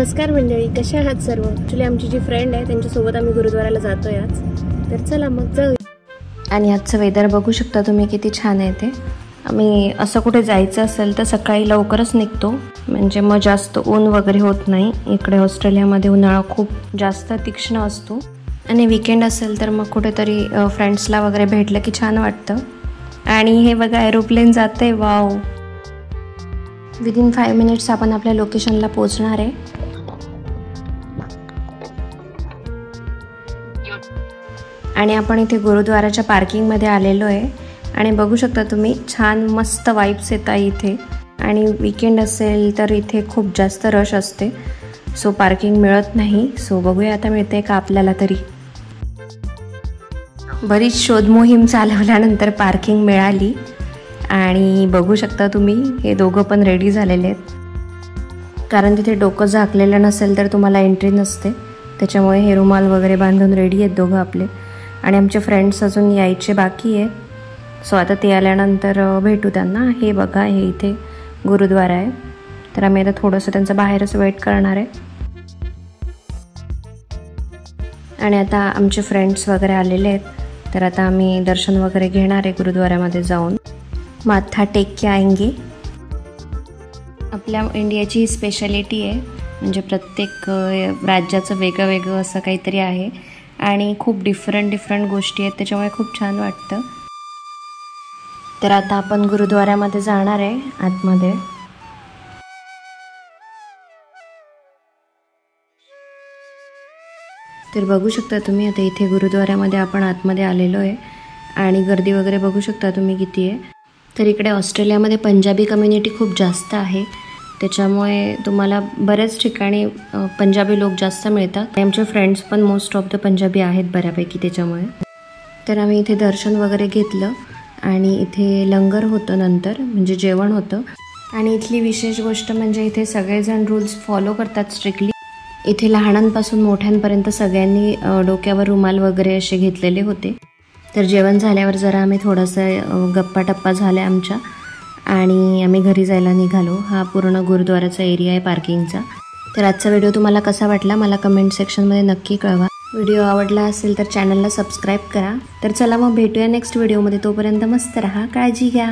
नमस्कार मंडळी, कशा आहात सर्व? ॲक्च्युली आमची जी फ्रेंड आहे त्यांच्यासोबत आम्ही गुरुद्वाराला जातोय आज. तर चला मग जाऊ. आणि आजचं वेदर बघू शकता तुम्ही किती छान आहे ते. आम्ही असं कुठे जायचं असेल तर सकाळी लवकरच निघतो, म्हणजे मग जास्त ऊन वगैरे होत नाही. इकडे ऑस्ट्रेलियामध्ये उन्हाळा खूप जास्त तीक्ष्ण असतो आणि वीकेंड असेल तर मग कुठेतरी फ्रेंड्सला वगैरे भेटलं की छान वाटतं. आणि हे बघा एरोप्लेन जाते, वाव. विदिन 5 मिनिट्स आपण आपल्या लोकेशनला पोहोचणार आहे. आणि आपण इथे गुरुद्वाराच्या पार्किंगमध्ये आलेलो आहे आणि बघू शकता तुम्ही छान मस्त वाइब्स येत आहे इथे. आणि वीकेंड असेल तर इथे खूप जास्त रश असते, सो पार्किंग मिळत नाही. सो बघूया आता मिळते का आपल्याला. तरी बरीच शोध मोहीम चालवल्यानंतर पार्किंग मिळाली. आणि बघू शकता तुम्ही हे दोघं पण रेडी झालेले आहेत, कारण तिथे डोकं झाकलेलं नसेल तर तुम्हाला एंट्री नसते. त्याच्यामुळे हे रुमाल वगैरे बांधून रेडी आहेत दोघं आपले. आणि आमचे फ्रेंड्स अजून यायचे बाकी आहेत, सो आता ते आल्यानंतर भेटू त्यांना. हे बघा, हे इथे गुरुद्वारा आहे, तर आम्ही आता थोडंसं त्यांचं बाहेरच वेट करणार आहे. आणि आता आमचे फ्रेंड्स वगैरे आलेले आहेत, तर आता आम्ही दर्शन वगैरे घेणार आहे गुरुद्वाऱ्यामध्ये जाऊन. माथा टेक के आएंगे. आपल्या इंडियाची ही स्पेशालिटी आहे, म्हणजे प्रत्येक राज्याचं वेगळं वेगळं असं काहीतरी आहे आणि खूप डिफरंट गोष्टी आहेत, त्याच्यामुळे खूप छान वाटतं. तर आता आपण गुरुद्वाऱ्यामध्ये जाणार आहे आतमध्ये. तर बघू शकता तुम्ही आता इथे गुरुद्वाऱ्यामध्ये आपण आतमध्ये आलेलो आहे आणि गर्दी वगैरे बघू शकता तुम्ही किती आहे. तर इकडे ऑस्ट्रेलियामध्ये पंजाबी कम्युनिटी खूप जास्त आहे, त्याच्यामुळे तुम्हाला बऱ्याच ठिकाणी पंजाबी लोक जास्त मिळतात. आमचे फ्रेंड्स पण मोस्ट ऑफ द पंजाबी आहेत बऱ्यापैकी, त्याच्यामुळे. तर आम्ही इथे दर्शन वगैरे घेतलं आणि इथे लंगर होतं, नंतर म्हणजे जेवण होतं. आणि इथली विशेष गोष्ट म्हणजे इथे सगळेजण रूल्स फॉलो करतात स्ट्रिक्टली. इथे लहानांपासून मोठ्यांपर्यंत सगळ्यांनी डोक्यावर रुमाल वगैरे असे घेतलेले होते. तर जेवण झाल्यावर जरा आम्ही थोडंसं गप्पा टप्पा झाल्या आमच्या आणि आम्ही घरी जायला निघालो. हा पूर्ण गुरुद्वाराचा एरिया आहे पार्किंगचा. तर आजचा व्हिडिओ तुम्हाला कसा वाटला मला कमेंट सेक्शनमध्ये नक्की कळवा. व्हिडिओ आवडला असेल तर चॅनलला सबस्क्राईब करा. तर चला मग भेटूया नेक्स्ट व्हिडिओमध्ये. तोपर्यंत मस्त राहा, काळजी घ्या.